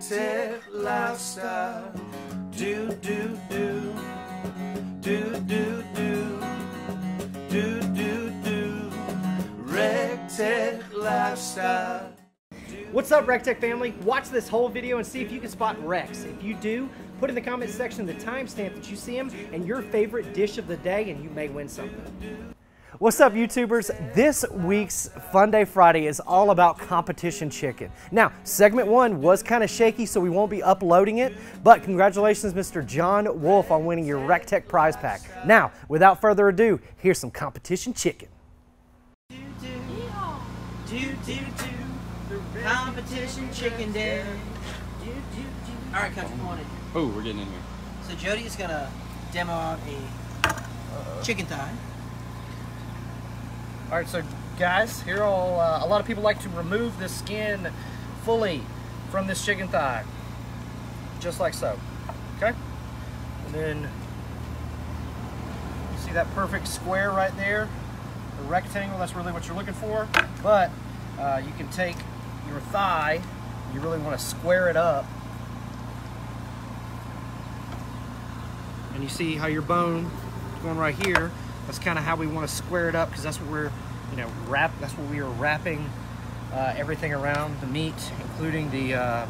recteq lifestyle. Do, do, do. Do, do, do. Do, do, do. recteq lifestyle. What's up, recteq family? Watch this whole video and see if you can spot Rex. If you do, put in the comment section the timestamp that you see him and your favorite dish of the day, and you may win something. What's up, YouTubers? This week's Funday Friday is all about competition chicken. Now, segment 1 was kind of shaky, so we won't be uploading it, but congratulations, Mr. John Wolf, on winning your recteq prize pack. Now, without further ado, here's some competition chicken. Competition chicken day. All right, Coach, come on in. Oh, we're getting in here. So Jody's gonna demo out a chicken thigh. All right, so guys, here a lot of people like to remove the skin fully from this chicken thigh, just like so. Okay, and then you see that perfect square right there, the rectangle. That's really what you're looking for. But you can take your thigh, you really want to square it up, and you see how your bone is going right here. That's kind of how we want to square it up, because that's what we're, that's what we are wrapping everything around the meat, including the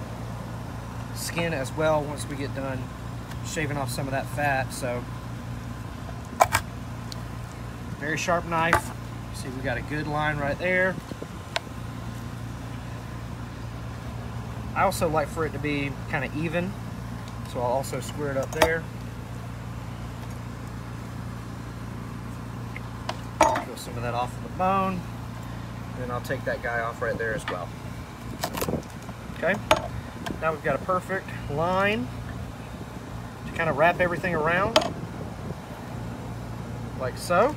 skin as well, once we get done shaving off some of that fat. So, very sharp knife. See, we got a good line right there. I also like for it to be kind of even, so I'll also square it up there. Peel some of that off of the bone, and then I'll take that guy off right there as well. Okay, now we've got a perfect line to kind of wrap everything around, like so.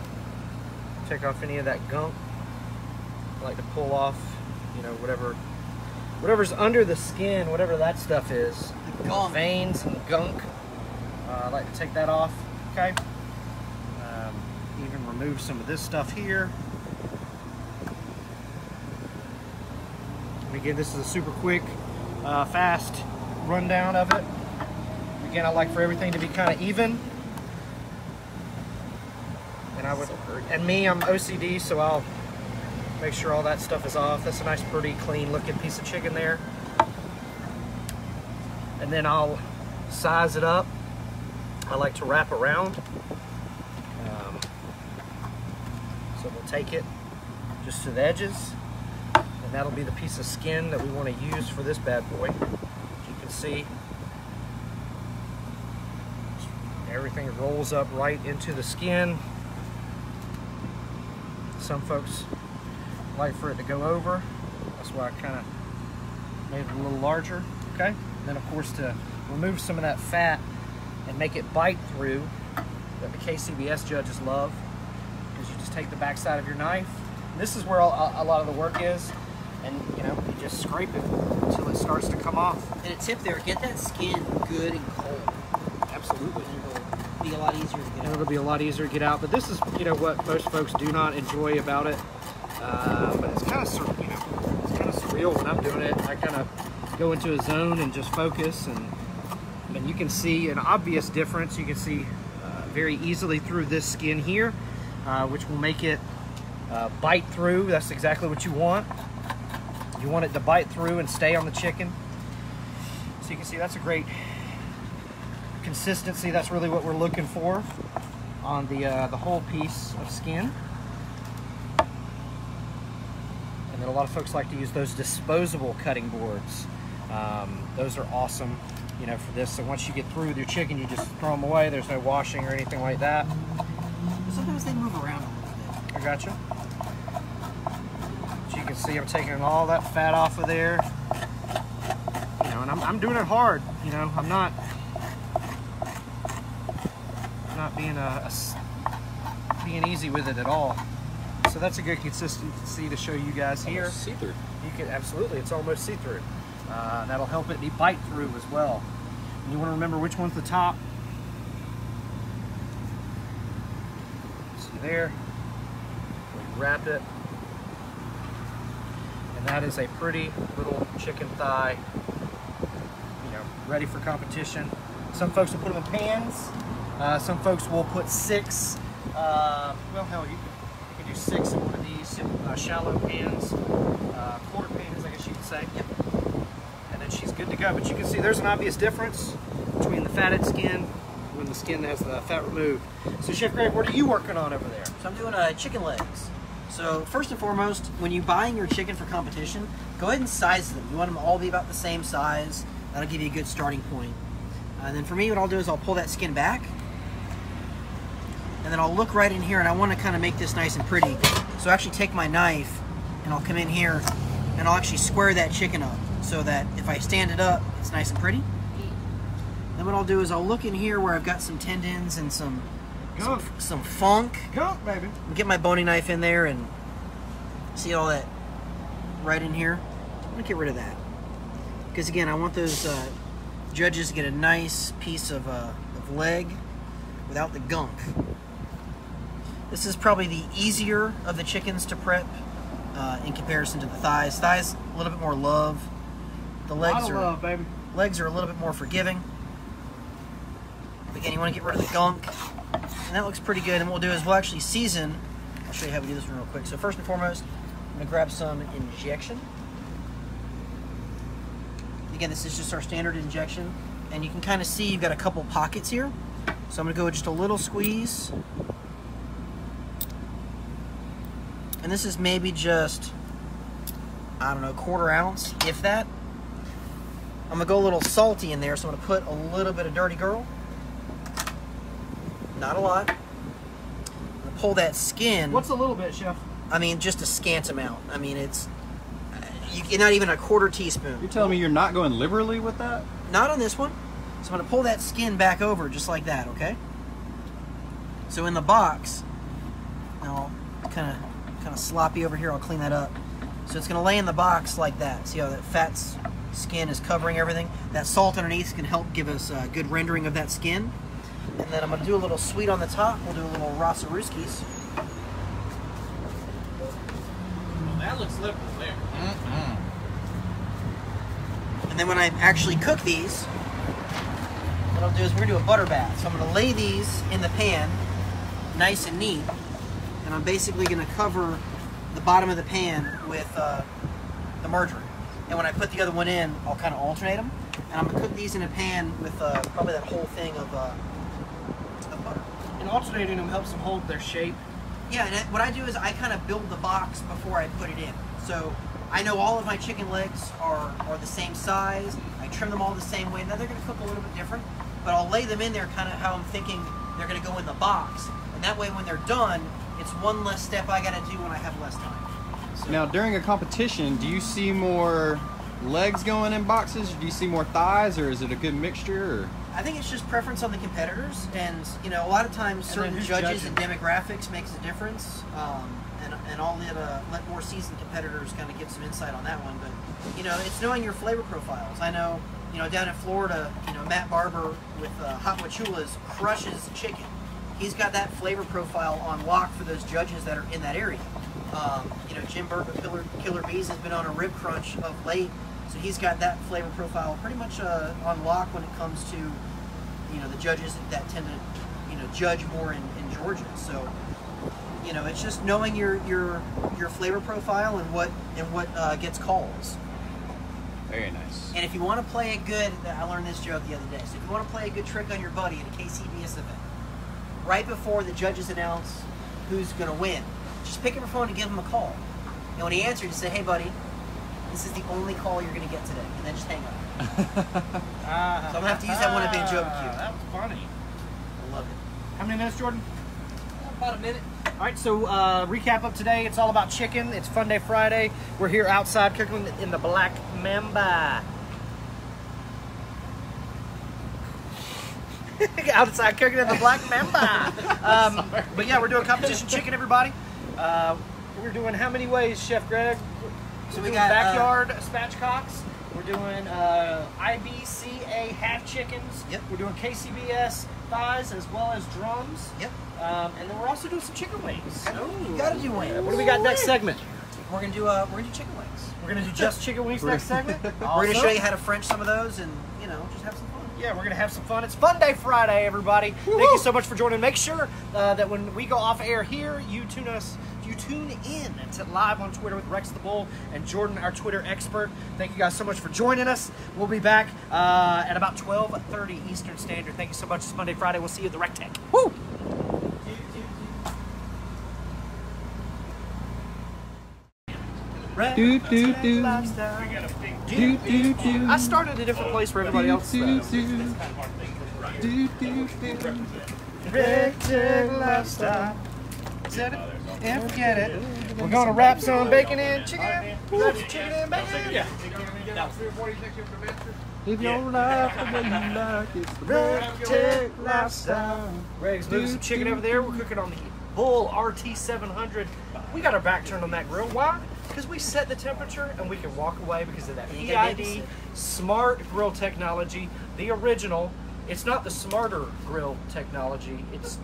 Take off any of that gunk. I like to pull off, whatever's under the skin, whatever that stuff is, veins and gunk. I like to take that off. Okay. Even remove some of this stuff here. And again, this is a super quick, fast rundown of it. Again, I like for everything to be kind of even. And I'm OCD, so I'll make sure all that stuff is off. That's a nice, pretty, clean looking piece of chicken there. And then I'll size it up. I like to wrap around. So we'll take it just to the edges, and that'll be the piece of skin that we want to use for this bad boy. As you can see, everything rolls up right into the skin. Some folks like for it to go over. That's why I kind of made it a little larger. Okay. And then, of course, to remove some of that fat and make it bite through, that the KCBS judges love, because you just take the back side of your knife. And this is where a lot of the work is, and you just scrape it until it starts to come off. And a tip there: get that skin good and cold. Absolutely. And it'll be a lot easier to get out. It'll be a lot easier to get out. But this is, what most folks do not enjoy about it. But it's kind of, it's kind of surreal when I'm doing it. I kind of go into a zone and just focus, and you can see an obvious difference. You can see very easily through this skin here, which will make it bite through. That's exactly what you want. You want it to bite through and stay on the chicken. So you can see that's a great consistency. That's really what we're looking for on the whole piece of skin. And then a lot of folks like to use those disposable cutting boards. Those are awesome, for this. So once you get through with your chicken, you just throw them away. There's no washing or anything like that. But sometimes they move around a little bit. I gotcha. So you can see I'm taking all that fat off of there. And I'm doing it hard. I'm not being easy with it at all. So that's a good consistency to show you guys here. See-through. You can absolutely, it's almost see-through. That'll help it be bite through as well. And you want to remember which one's the top. See there, we wrap it, and that is a pretty little chicken thigh know, ready for competition. Some folks will put them in pans. Some folks will put 6. Well, hell, you can do 6 in one of these shallow pans, quarter pans, I guess you could say. Yep. And then she's good to go. But you can see there's an obvious difference between the fatted skin when the skin has the fat removed. So Chef Greg, what are you working on over there? So I'm doing chicken legs. So first and foremost, when you're buying your chicken for competition, go ahead and size them. You want them to all be about the same size. That'll give you a good starting point. And then for me, what I'll do is I'll pull that skin back. And then I'll look right in here, and I want to kind of make this nice and pretty. So I actually take my knife, and I'll come in here, and I'll actually square that chicken up so that if I stand it up, it's nice and pretty. Then what I'll do is I'll look in here where I've got some tendons and some funk. Go, baby. Get my boning knife in there and see all that right in here. I'm gonna get rid of that because again, I want those judges to get a nice piece of leg without the gunk. This is probably the easier of the chickens to prep in comparison to the thighs. Thighs a little bit more love. The legs love, baby. Legs are a little bit more forgiving. Again, you want to get rid of the gunk. And that looks pretty good. And what we'll do is we'll actually season. I'll show you how we do this one real quick. So first and foremost, I'm going to grab some injection. Again, this is just our standard injection. And you can kind of see you've got a couple pockets here. So I'm going to go with just a little squeeze. And this is maybe just, I don't know, 1/4 ounce, if that. I'm going to go a little salty in there, so I'm going to put a little bit of Dirty Girl. Not a lot. I'm going to pull that skin. What's a little bit, Chef? I mean, just a scant amount. I mean, it's not even a 1/4 teaspoon. You're telling me you're not going liberally with that? Not on this one. So I'm going to pull that skin back over just like that, okay? So in the box, I'll kind of sloppy over here. I'll clean that up. So it's going to lay in the box like that. See how that fat skin is covering everything? That salt underneath can help give us a good rendering of that skin. And then I'm going to do a little sweet on the top. We'll do a little Rossaruskis. Well, that looks liberal there. And then when I actually cook these, what I'll do is we're going to do a butter bath. So I'm going to lay these in the pan nice and neat. And I'm basically going to cover the bottom of the pan with the margarine. And when I put the other one in, I'll kind of alternate them. And I'm going to cook these in a pan with probably that whole thing of butter. And alternating them helps them hold their shape. Yeah, and what I do is I kind of build the box before I put it in. So I know all of my chicken legs are the same size. I trim them all the same way. Now they're going to cook a little bit different, but I'll lay them in there kind of how I'm thinking they're going to go in the box. And that way when they're done, it's one less step I got to do when I have less time. So, now, during a competition, do you see more legs going in boxes? Do you see more thighs, or is it a good mixture? Or? I think it's just preference on the competitors, and you know, a lot of times certain judges and demographics makes a difference, and I'll let more seasoned competitors kind of give some insight on that one. But you know, it's knowing your flavor profiles. I know, you know, down in Florida, you know, Matt Barber with Hot Machulas crushes chicken. He's got that flavor profile on lock for those judges that are in that area. You know, Jim Burke with Killer Bees has been on a rib crunch of late, so he's got that flavor profile pretty much on lock when it comes to, you know, the judges that tend to, you know, judge more in Georgia. So, you know, it's just knowing your flavor profile and what gets calls. Very nice. And if you want to play it good, I learned this joke the other day. So if you want to play a good trick on your buddy at a KCBS event, right before the judges announce who's going to win, just pick up your phone and give him a call. And when he answers, you say, "Hey, buddy, this is the only call you're going to get today," and then just hang up. So I'm going to have to use that one at being joke cue. That was funny. I love it. How many minutes, Jordan? About a minute. All right, so recap of today. It's all about chicken. It's Funday Friday. We're here outside cooking in the Black Mamba. Outside cooking in the Black Mamba. But yeah, we're doing competition chicken, everybody. We're doing how many ways, Chef Greg? So we we got got backyard spatchcocks. We're doing IBCA half chickens. Yep. We're doing KCBS thighs as well as drums. Yep. And then we're also doing some chicken wings. Oh, you gotta do wings. What do we got next segment? we're gonna do chicken wings. We're gonna do just chicken wings next segment. We're gonna show you how to French some of those, and you know, just have some fun. Yeah, we're gonna have some fun. It's Funday Friday, everybody. Thank you so much for joining. Make sure that when we go off air here, you tune in. It's live on Twitter with Rex the Bull and Jordan, our Twitter expert. Thank you guys so much for joining us. We'll be back at about 12:30 Eastern Standard. Thank you so much. It's Funday Friday. We'll see you at the recteq. Woo! Do do do. I started a different place where everybody else does. recteq lifestyle. Set it and forget it. We're gonna wrap some bacon and chicken. Wrap some chicken and bacon. Yeah. Live your life the way you like. It's the recteq lifestyle. Greg's moving some chicken over there. We're cooking on the Bull RT700. We got our back turned on that grill. Why? Because we set the temperature and we can walk away because of that PID smart grill technology, the original. It's not the smarter grill technology. It's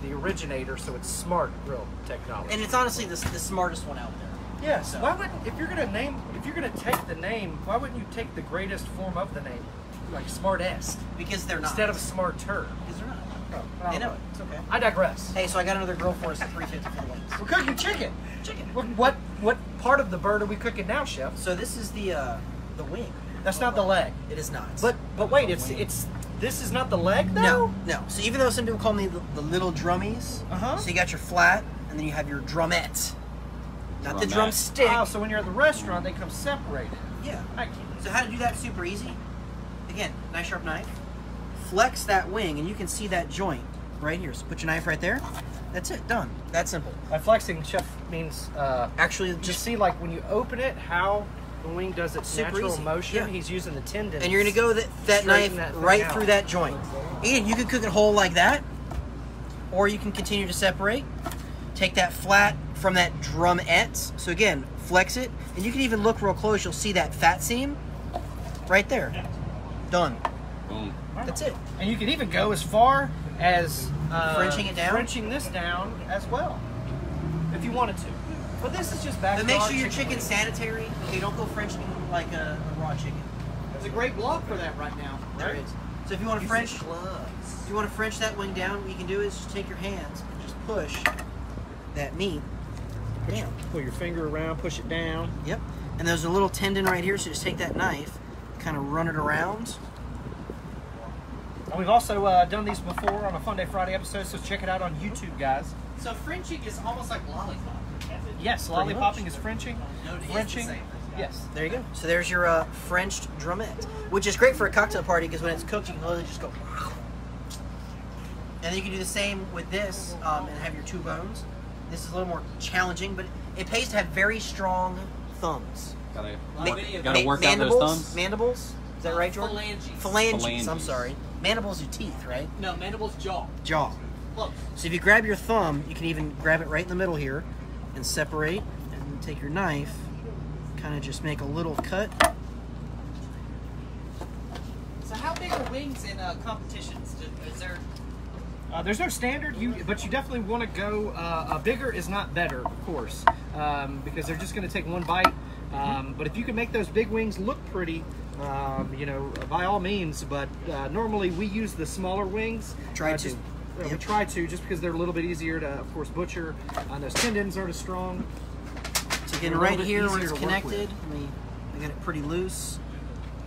the originator, so it's smart grill technology. And it's honestly the smartest one out there. Yes. So. Why wouldn't if you're gonna take the name, why wouldn't you take the greatest form of the name, like smartest? Because they're not. Instead of smarter. Because they're not. Oh, They know it. It's okay. I digress. Hey, so I got another grill for us at $3.50 for the wings. We're cooking chicken. Chicken. What part of the bird are we cooking now, chef? So this is the wing. That's not the leg. It is not. But wait, it's this is not the leg though? No. So even though some people call me the little drummies, so you got your flat, and then you have your drumette. Not the drumstick. Oh, so when you're at the restaurant, they come separated. Yeah. I can't. So how to do that super easy? Again, nice sharp knife. Flex that wing, and you can see that joint right here. So put your knife right there. That's it. Done. That simple. By flexing, chef, means actually just see like when you open it, how the wing does its super natural easy. motion. Yeah. He's using the tendon. And you're gonna go that knife right through that joint. Again, you can cook it whole like that, or you can continue to separate. Take that flat from that drumette. So again, flex it, and you can even look real close. You'll see that fat seam right there. Done. Boom. That's it. And you can even go as far as Frenching it down? Frenching this down as well, if you wanted to. But this is just back. But make sure your chicken's sanitary. Okay, don't go Frenching like a raw chicken. There's a great blog for that right now. There is. So if you want to French that wing down, what you can do is just take your hands and just push that meat down. Pull your finger around, push it down. Yep. And there's a little tendon right here, so just take that knife, kind of run it around. And we've also done these before on a Funday Friday episode, so check it out on YouTube, guys. So Frenching is almost like lollipop. Yes, lollipopping is Frenching. No, it is the Frenching. same. Yes. There you go. So there's your Frenched drumette, which is great for a cocktail party because when it's cooked, you can literally just go. And then you can do the same with this and have your two bones. This is a little more challenging, but it pays to have very strong thumbs. Gotta Ma- work out those thumbs. Mandibles? Is that right, Jordan? Phalanges. I'm sorry. Mandibles are teeth, right? No, mandibles, jaw. Jaw. Close. So if you grab your thumb, you can even grab it right in the middle here and separate, and then take your knife, kind of just make a little cut. So how big are wings in competitions? Is there? There's no standard, but you definitely want to go. Bigger is not better, of course, because they're just going to take one bite. But if you can make those big wings look pretty, you know, by all means. But normally we use the smaller wings. We try to, just because they're a little bit easier to, of course, butcher. Those tendons aren't as strong. So again, right here where it's connected, I got it pretty loose.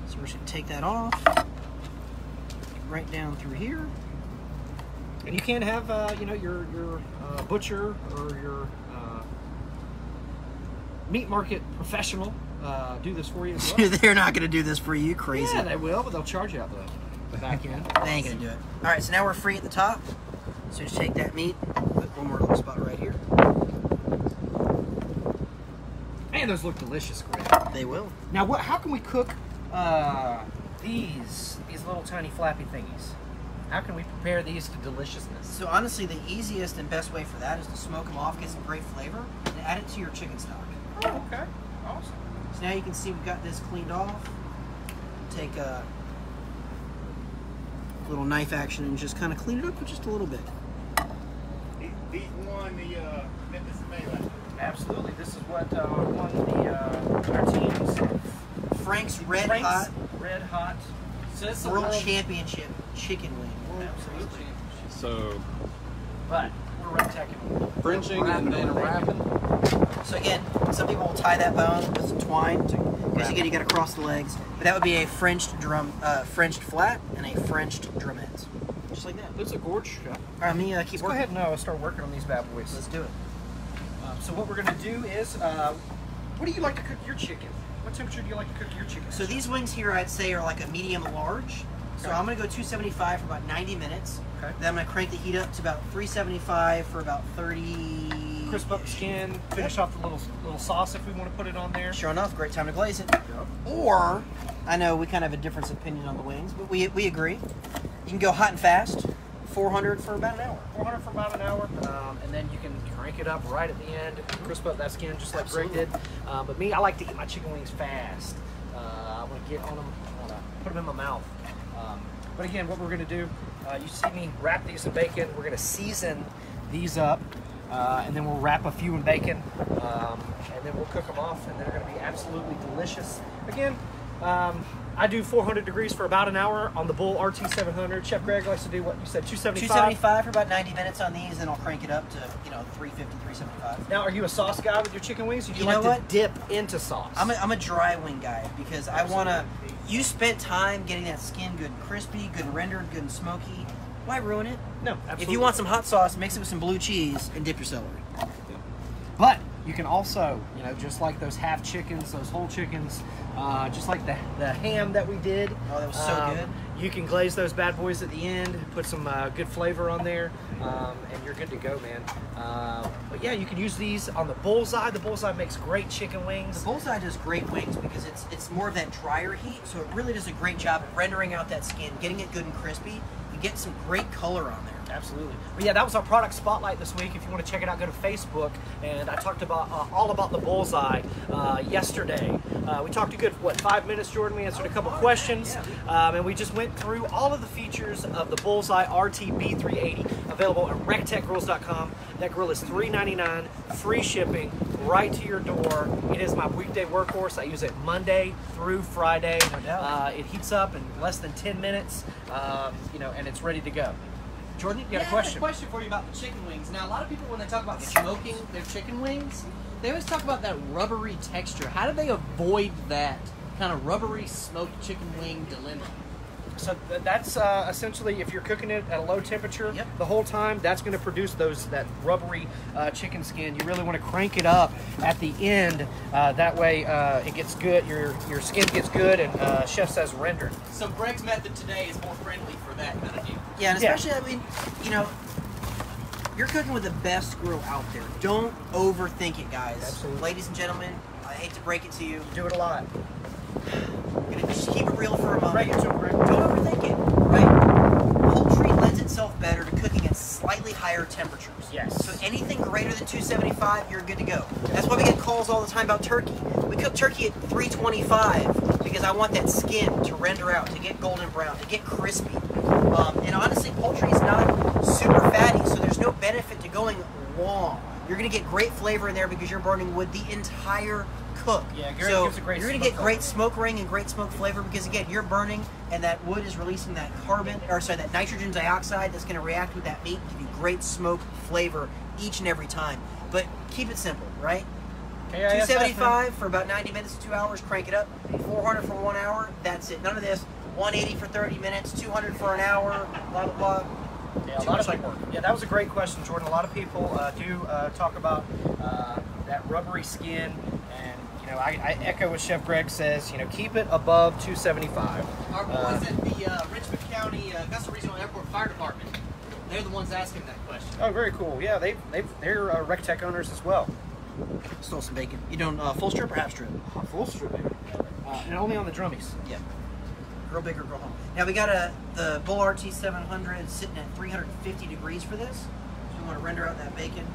So we're just going to take that off. Right down through here. And you can have, you know, your butcher or your meat market professional do this for you as well. They're not going to do this for you, crazy. Yeah, they will, but they'll charge you out the back end. They ain't going to do it. All right, so now we're free at the top. So just take that meat, put one more little spot right here. Man, those look delicious, Greg. They will. Now, how can we cook these little tiny flappy thingies? How can we prepare these to deliciousness? So honestly, the easiest and best way for that is to smoke them off, get some great flavor, and add it to your chicken stock. Oh, okay. Awesome. So now you can see we've got this cleaned off. Take a little knife action and just kind of clean it up with just a little bit. These won the Memphis Melee. Absolutely. This is what won our team's Frank's Red Hot So this is World Championship chicken wing. Absolutely. So, but we're recteqing. Frenching and then wrapping. So again, some people will tie that bone with some twine because again you got to cross the legs. But that would be a Frenched flat and a Frenched drumette, just like that. It's a gorge. All right, let me keep Let's go working. ahead and start working on these bad boys. Let's do it. So what we're gonna do is, what do you like to cook your chicken? What temperature do you like to cook your chicken? So these wings here, I'd say, are like a medium large. So Okay. I'm gonna go 275 for about 90 minutes. Okay. Then I'm gonna crank the heat up to about 375 for about 30. Crisp up the skin, finish off the little sauce if we want to put it on there. Sure enough, great time to glaze it. Yep. Or, I know we kind of have a difference of opinion on the wings, but we agree. You can go hot and fast, 400 for about an hour. 400 for about an hour, and then you can crank it up right at the end, crisp up that skin just like Greg did. But me, I like to eat my chicken wings fast. I want to get on them, I want to put them in my mouth. But again, what we're going to do, you see me wrap these in bacon. We're going to season these up, and then we'll wrap a few in bacon, and then we'll cook them off, and they're going to be absolutely delicious. Again, I do 400 degrees for about an hour on the Bull RT700. Chef Greg likes to do what you said, 275? 275 for about 90 minutes on these, and I'll crank it up to 350, 375. Now, are you a sauce guy with your chicken wings? Or do you know like what? to dip into sauce? I'm a dry wing guy because I want to. You spent time getting that skin good and crispy, good and rendered, good and smoky. Why ruin it? No, absolutely. If you want some hot sauce, mix it with some blue cheese and dip your celery. But you can also, just like those half chickens, those whole chickens, just like the ham that we did. Oh, that was so good. You can glaze those bad boys at the end, put some good flavor on there, and you're good to go, man. But yeah, you can use these on the Bullseye. The Bullseye makes great chicken wings. The Bullseye does great wings because it's more of that drier heat, so it really does a great job at rendering out that skin, getting it good and crispy, and getting some great color on there. Absolutely. But yeah, that was our product spotlight this week. If you want to check it out, go to Facebook. And I talked about all about the Bullseye yesterday. We talked a good, 5 minutes, Jordan? We answered a couple questions. And we just went through all of the features of the Bullseye RTB380, available at recteqgrills.com. That grill is $3.99, free shipping, right to your door. It is my weekday workhorse. I use it Monday through Friday. No doubt. It heats up in less than 10 minutes, and it's ready to go. Jordan, you got a question? I have a question for you about the chicken wings. Now, a lot of people, when they talk about smoking their chicken wings, they always talk about that rubbery texture. How do they avoid that kind of rubbery smoked chicken wing dilemma? So that's essentially, if you're cooking it at a low temperature Yep. the whole time, that's going to produce that rubbery chicken skin. You really want to crank it up at the end. That way it gets good. Your skin gets good, and chef says rendered. So Greg's method today is more friendly for that kind of deal. Yeah, and especially, you're cooking with the best grill out there. Don't overthink it, guys. Absolutely. Ladies and gentlemen, I hate to break it to you. Do it a lot. I'm gonna just keep it real for a moment. Break it to him, Greg. Don't overthink it, right? Poultry lends itself better to cooking at slightly higher temperatures. Yes. So anything greater than 275, you're good to go. That's why we get calls all the time about turkey. We cook turkey at 325 because I want that skin to render out, to get golden brown, to get crispy. And honestly, poultry is not super fatty, so there's no benefit to going long. You're going to get great flavor in there because you're burning wood the entire cook. Yeah, Gary so gives a great you're going to get great smoke ring and great smoke flavor because again, you're burning and that wood is releasing that that nitrogen dioxide that's going to react with that meat and give you great smoke flavor each and every time. But keep it simple, right? 275 for about 90 minutes to 2 hours, crank it up. 400 for 1 hour, that's it. None of this 180 for 30 minutes, 200 for an hour, blah, blah, blah. Yeah, a lot of people. Yeah, that was a great question, Jordan. A lot of people do talk about that rubbery skin, and I echo what Chef Greg says. Keep it above 275. Our boys at the Richmond County Augusta Regional Airport Fire Department, they're the ones asking that question. Oh, very cool. Yeah, they're recteq owners as well. Stole some bacon. You doing full strip or half strip? Full strip, baby. And only on the drummies. Yeah. Grill big or grill home. Now we got the Bull RT700 sitting at 350 degrees for this. So we want to render out that bacon.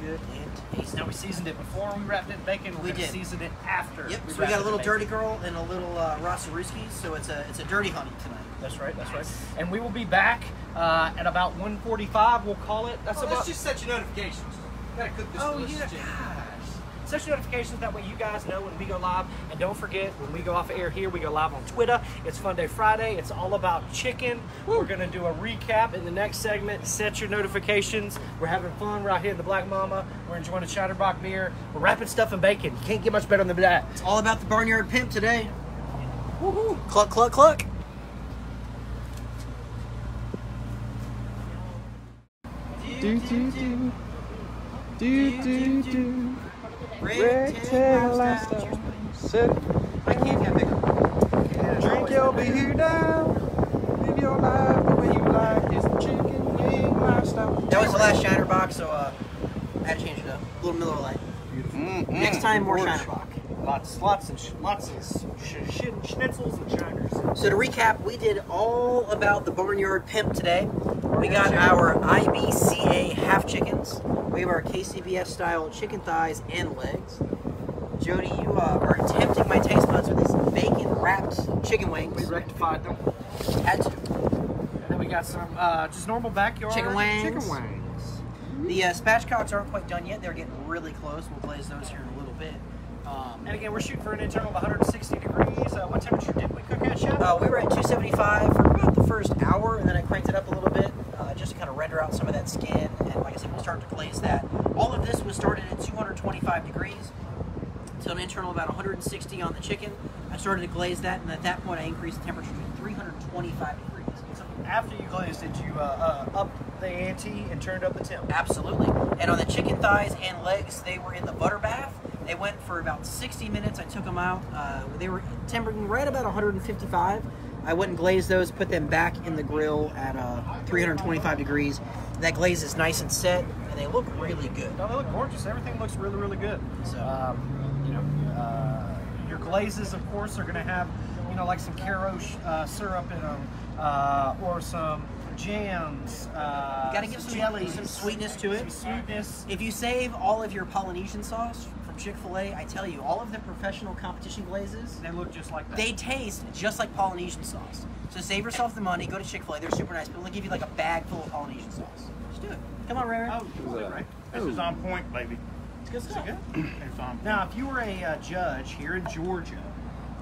Good and tasty. Now we seasoned it before we wrapped it in bacon. We're gonna season it after. Yep. we So we got wrap a little it in dirty girl and a little Rossaruski. So it's a dirty honey tonight. That's right. That's right. And we will be back at about 1:45. We'll call it. That's Let's about. just set your notifications. Gotta cook this Oh, delicious yeah, chicken. gosh. Set your notifications, that way you guys know when we go live. And don't forget, when we go off air here, we go live on Twitter. It's Funday Friday. It's all about chicken. Woo. We're going to do a recap in the next segment. Set your notifications. We're having fun right here in the Black Mamba. We're enjoying the Chatterbox beer. We're wrapping stuff in bacon. You can't get much better than that. It's all about the barnyard pimp today. Woohoo! Cluck, cluck, cluck. Recteq lifestyle. Sit. I can't get bigger. Drink your beer down. Live your life the way you like. It's the chicken wing lifestyle. That was the last Shiner box, so I had to change it up. A little Miller Lite. Next time, more Shiner box. Lots of schnitzels and shiners. So to recap, we did all about the barnyard pimp today. We got our IBCA half chickens. We have our KCBS style chicken thighs and legs. Jody, you are tempting my taste buds with these bacon wrapped chicken wings. We rectified them. Had to. And then we got some just normal backyard Chicken wings. Chicken wings. The spatchcocks aren't quite done yet. They're getting really close. We'll glaze those here in a little bit. And again, we're shooting for an internal of 160 degrees. What temperature did we cook at, Chef? We were at 275 for about the first hour, and then I cranked it up a little bit just to kind of render out some of that skin. And like I said, we'll start to glaze that. All of this was started at 225 degrees to an internal of about 160 on the chicken. I started to glaze that, and at that point, I increased the temperature to 325 degrees. So after you glazed it, you up the ante and turned up the temp. Absolutely. And on the chicken thighs and legs, they were in the butter bath. They went for about 60 minutes. I took them out. They were tempering right about 155. I went and glazed those, put them back in the grill at 325 degrees. That glaze is nice and set, and they look really good. No, they look gorgeous. Everything looks really, really good. So, your glazes, of course, are going to have, like some Caro syrup in them, or some jams. Got to give some jelly, some sweetness to it. Some sweetness. If you save all of your Polynesian sauce from Chick-fil-A, I tell you, all of the professional competition glazes, They look just like that. they taste just like Polynesian sauce. So save yourself the money, go to Chick-fil-A, they're super nice, but they'll give you like a bag full of Polynesian sauce. Just do it. Come on, Ray. Oh, right. This is on point, baby. It's good stuff. It's on point. Now, if you were a judge here in Georgia,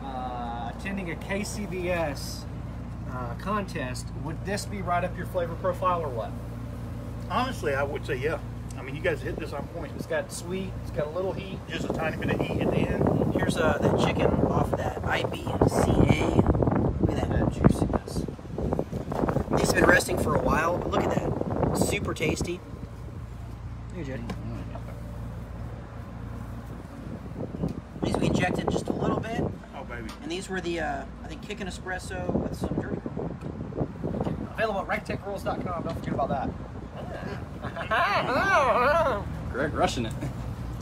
attending a KCBS contest, would this be right up your flavor profile or what? Honestly, I would say yeah. I mean, you guys hit this on point. It's got sweet, it's got a little heat. Just a tiny bit of heat at the end. Here's that chicken off that IBCA. Look at that juiciness. These have been resting for a while, but look at that. Super tasty. Here, Jody. These we injected just a little bit. Oh, baby. And these were the, I think, Kickin' Espresso with some dirty roll. Available at recteqrules.com. Don't forget about that. Greg rushing it.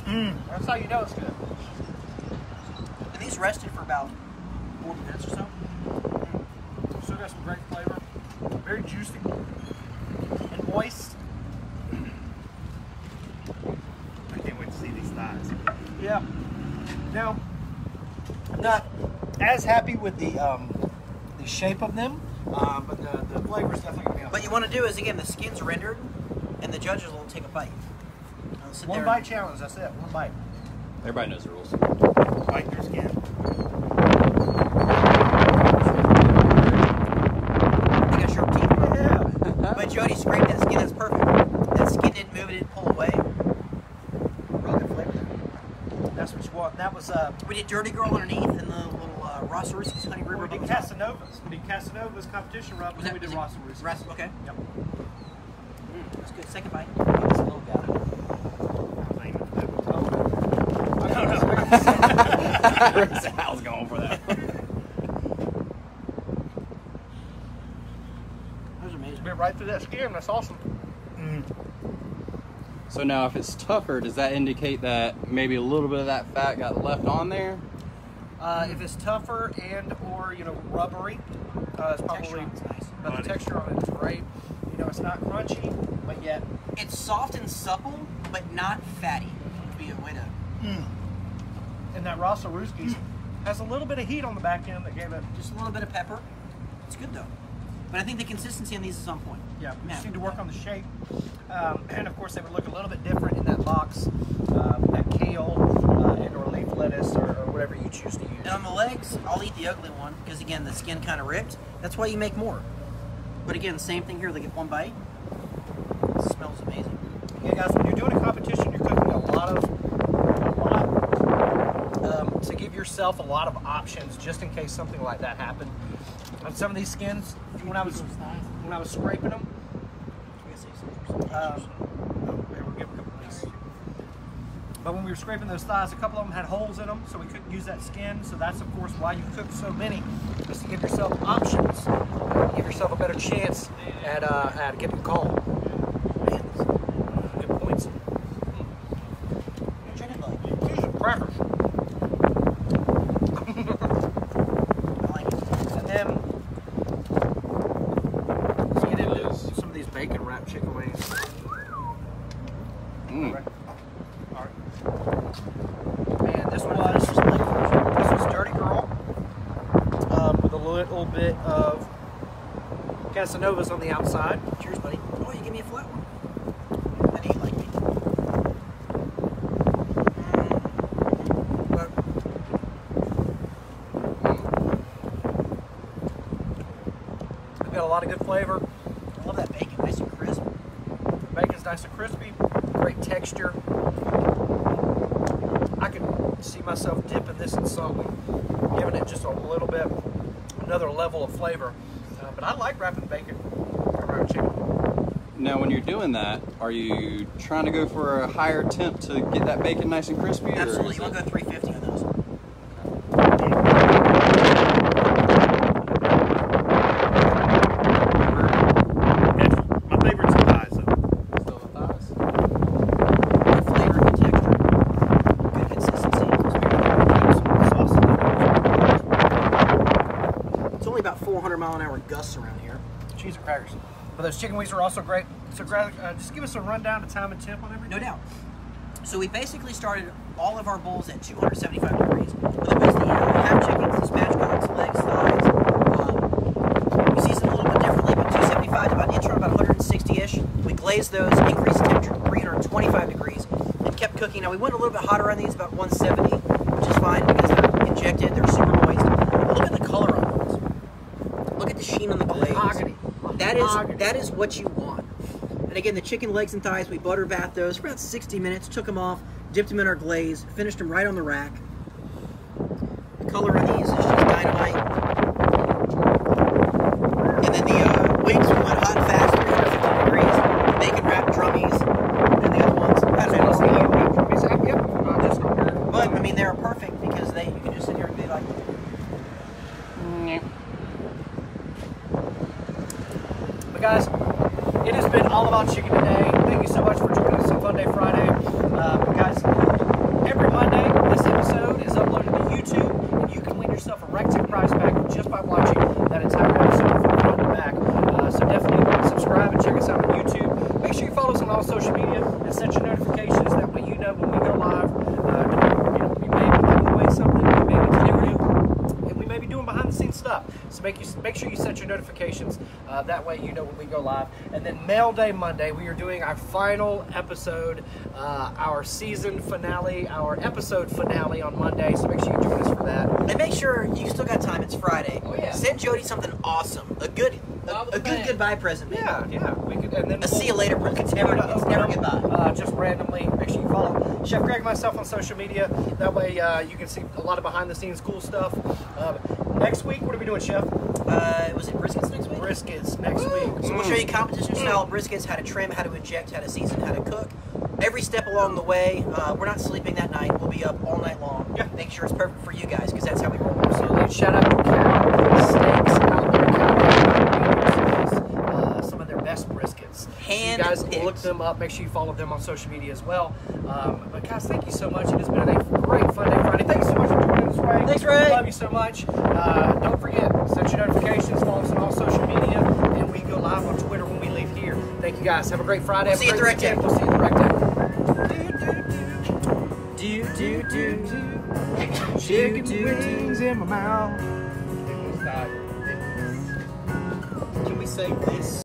That's how you know it's good. And these rested for about 40 minutes or so. Still got some great flavor. Very juicy and moist. I can't wait to see these thighs. Yeah. Now, I'm not as happy with the shape of them, but the flavor is definitely going to be on. What you want to do is, again, the skin's rendered, and the judges will take a bite. They'll sit One there bite challenge, that's it. One bite. Everybody knows the rules. Bite their skin. They got sharp teeth. Yeah. But Jody scraped that skin, that's perfect. That skin didn't move, it didn't pull away. Real good flavor there. That's what you want. That was We did Dirty Girl underneath and the little Ross Roosi's Honey River. we did Casanova's. We did Casanova's competition rub, and then we did Ross and Roosi's. Okay. Yep. That's good. Second bite. It's a little guy. I'm aiming for that one. Sal's going for that. That was amazing. Bit right through that skin. That's awesome. So now if it's tougher, does that indicate that maybe a little bit of that fat got left on there? If it's tougher and or rubbery, it's probably Texture on it's nice. But the texture on it is great. It's not crunchy, but yet It's soft and supple, but not fatty. Would be a way to. and that Ross Roosi's has a little bit of heat on the back end that gave it. Just a little bit of pepper. It's good though. But I think the consistency on these is on point. Yeah, we just need to work on the shape. And of course, they would look a little bit different in that box with that kale and or leaf lettuce or whatever you choose to use. And on the legs, I'll eat the ugly one because again, the skin kind of ripped. That's why you make more. But again, same thing here. They get one bite. It smells amazing. Yeah, guys, when you're doing a competition, you're cooking a lot to give yourself a lot of options just in case something like that happened. On some of these skins, when I was scraping them, but when we were scraping those thighs, a couple of them had holes in them, so we couldn't use that skin. So that's of course why you cook so many, just to give yourself options, give yourself a better chance at getting a call. Man, good points. These are crackers. And then let's get into some of these bacon wrapped chicken wings. Mm. All right. Man, this was Dirty Girl with a little bit of Casanovas on the outside. Cheers, buddy. Oh, you give me a flat one. I do like me. We've got a lot of good flavor. I love that bacon, nice and crisp. Bacon's nice and crispy, great texture. I could see myself dipping this in something, giving it just a little bit, another level of flavor. But I like wrapping bacon around chicken. Now, when you're doing that, are you trying to go for a higher temp to get that bacon nice and crispy? Absolutely, you want to go 350 on those. My favorite's the thighs, though. Still the thighs. Good flavor, good texture, good consistency. It's only about 400 mile an hour gusts around here. Cheese and crackers. But those chicken wings are also great. So just give us a rundown of time and temp on everything. No doubt. So we basically started all of our bowls at 275 degrees. Whether it was the half chickens, the spatchcocks, legs, thighs. We season a little bit differently, but 275 to about an inch on about 160-ish. We glazed those, increased the temperature to 325 degrees, and kept cooking. Now we went a little bit hotter on these, about 170, which is fine because they're injected, they're super moist. But look at the color on those. Look at the sheen on the glaze. That is what you want. And again, the chicken legs and thighs, we butter bath those for about 60 minutes, took them off, dipped them in our glaze, finished them right on the rack. The color on these is just dynamite. And then the wings, we went hot and fast, 350 degrees, bacon wrapped drummies, and the other ones. But, I mean, they're perfect because you can just sit here and be like, But guys, it has been all about chicken today. Thank you so much for joining us on Funday Friday. Guys, every Monday, this episode is uploaded to YouTube, and you can win yourself a recteq prize pack just by watching that entire episode from front to back. So definitely subscribe and check us out on YouTube. Make sure you follow us on all social media and set your notifications. That way you know when we go live. We may be giving away something, we may be delivering, and we may be doing behind the scenes stuff. So make sure you set your notifications. That way you know when we go live. And then Mail Day Monday, we are doing our final episode, our season finale, our episode finale on Monday. So make sure you join us for that. and make sure you still got time, it's Friday. Oh, yeah. Send Jody something awesome. A good goodbye present, man. Yeah. We could, and then A see you later present. It's never goodbye. Just randomly. Make sure you follow Chef Greg and myself on social media. That way you can see a lot of behind the scenes cool stuff. Next week, what are we doing, Chef? Was it briskets next week? Briskets next week. So we'll show you competition style briskets, how to trim, how to inject, how to season, how to cook. Every step along the way. We're not sleeping that night. We'll be up all night long. Yeah. Make sure it's perfect for you guys because that's how we roll. Absolutely. And shout out to Cow Steaks out there. Some of their best briskets. Hand you guys picked. look them up. Make sure you follow them on social media as well. But guys, thank you so much. It has been a great Funday Friday. Thank you so much for joining us, Ray. Thanks, Ray. Love you so much. Don't forget, set your notifications, follow us on all social media, and we go live on Twitter when we leave here. Thank you guys. Have a great Friday. See you at the recteq. We'll see you at the recteq. Chicken wings in my mouth. Can we say this